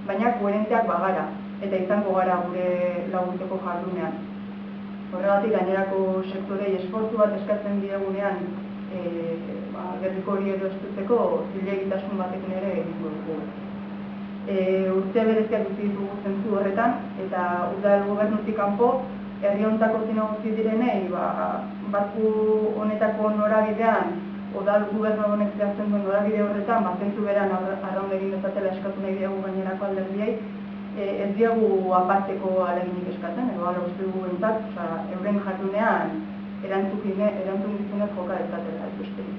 baina koherenteak bagara, eta izango gara gure laguntzeko jardunean. Horregatik gainerako sektorei esfortzu bat eskatzen diegunean gerriko hori edo estutzeko zilegitasun batekin ere egingo dugu. Urte bereziak utzi ditugu zentzu horretan, eta udal gobernutik kanpo herri hontako zinegotzi direnei barku honetako norabidean, udal gobernu honek zehazten duen norabide horretan, zentzu beran arraun egin dezatela eskatu nahi diegu gainerako alderdiei, ez diegu aparteko aleginik eskatzen, edo ala uste dugu entzat, euren jardunean erantzukizunez joka dezatela ez besterik.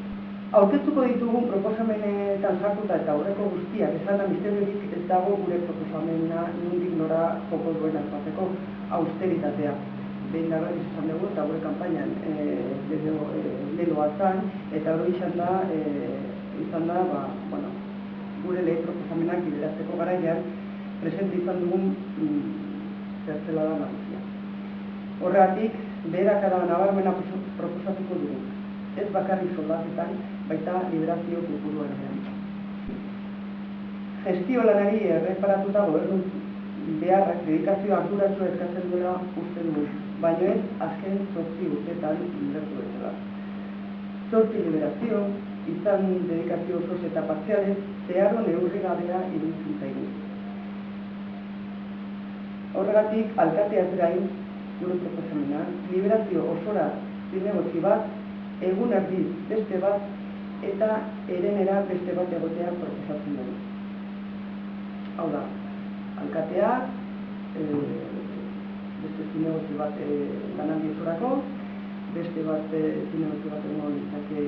Aurkeztuko ditugun proposamenetan sartuta eta aurreko guztiak esan da misteriorik ez dago gure proposamena nondik nora joko duen azaltzeko austeritatea. Behin da berriz esan dugu eta gure kanpainan leloa zan, eta hori izan da gure lehen proposamenak bideratzeko garaian presente izan dugun zertzelada nagusia. Horregatik, beherakada nabarmena proposatuko dugu. Ez bakarrik soldatetan, baita liberazio kulturuan. Gestio lanari erreparatuta gobernu beharrak dedikazio arduratsu eskatzen duela uste dugu, baino ez azken 8 urteetan inbertu bezala. 8 liberazio, izan dedikazio osoz eta partzialez, zeharo neurrigabea iruditzen zaigu. Horregatik, alkateaz gain, gure proposamena, liberazio osora zinegotzi bat, egun erdiz beste bat, eta herenera beste bat egotea proposatzen dugu. Hau da, alkateak, beste zinegotzi bat lanaldi osorako, beste bat zinegotzi bat egon ditzake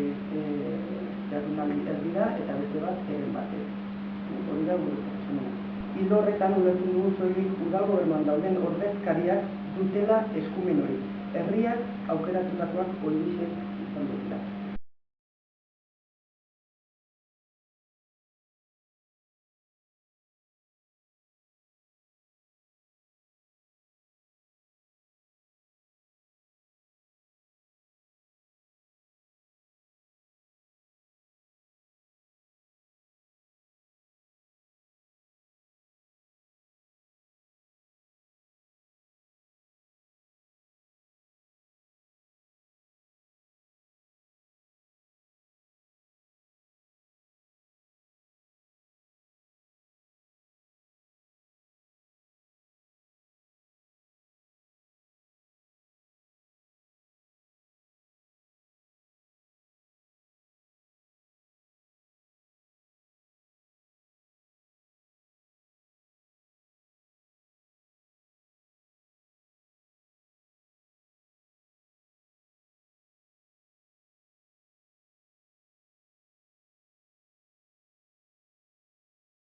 jardunaldi erdira, eta beste bat eren batez. Hori da gure proposamena. Ildo horretan ulertzen dugu soilik udal gobernuan dauden ordezkariak dutela eskumen hori. Herriak aukeratutakoak horixe izan dutela.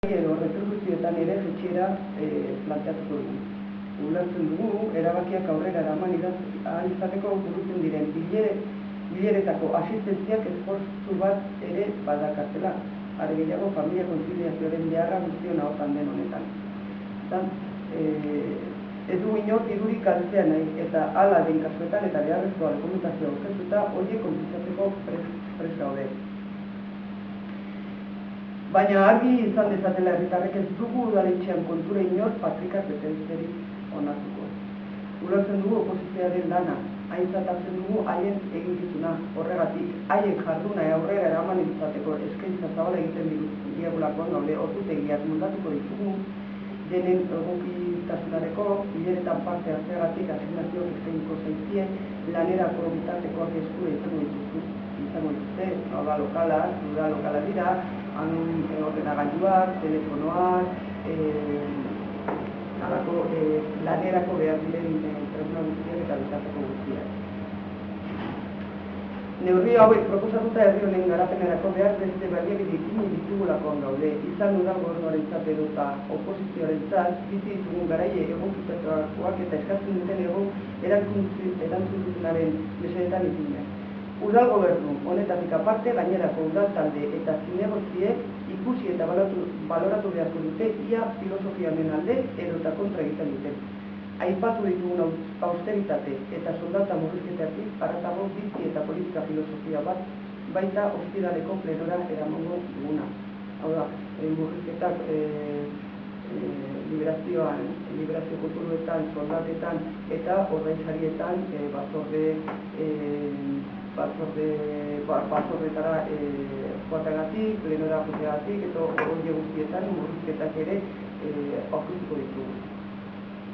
Edo retribuzioetan ere jitxiera planteatuko dugu. Ulertzen dugu, erabakiak aurrera eraman ahal izateko burutzen diren bileretako asistentziak esfortzu bat ere badakartela. Are gehiago, familia kontziliazioaren beharra guztion ahotan den honetan. Ez du inor dirurik galtzea nahi, eta hala den kasuetan eta beharrezkoa dokumentazioa aurkeztuta horiek konpentsatzeko prest gaude. Baina argi izan dezatela herritarrek ez dugu udaletxean kontura inor patrikak betezerik onartuko. Ulertzen dugu oposizioaren lana, aintzat hartzen dugu haien eginkizuna, horregatik haien jarduna aurrera eraman izateko eskaintza zabala egiten diegulakoan gaude ordutegiak moldatuko ditugu, denen egokitasunareko bileretan parte hartzeagatik asignazioak eskainiko zaizkien lanerako bitartekoak eskura izango dituzte, hau da lokala dira, ordenagailuak, telefonoak, lanerako behar diren tresna guztiak eta bitarteko guztiak. Neurri hauek proposatuta herri honen garapenerako behar beste baliabide ipini ditugulakoan gaude, izan udal gobernuarentzat edo eta oposizioarentzat bizi ditugun garaie egokitutakoak eta eskatzen duten erantzukizunaren mesedetan ipini. Udal gobernu honetatik aparte gainerako udal talde eta zinegotziek ikusi eta baloratu beharko dute ia filosofia honen alde edo eta kontra egiten dute. Aipatu ditugun austeritate eta soldata murrizketatik haratago bizi eta politika filosofia bat baita ostiraleko plenora eramango duguna. Hau da, murrizketak liberazio kopuruetan, soldatetan eta ordainsarietan batzordetara joateagatik, plenora joateagatik eta hori guztietan murrizketak ere aurkituko ditugu.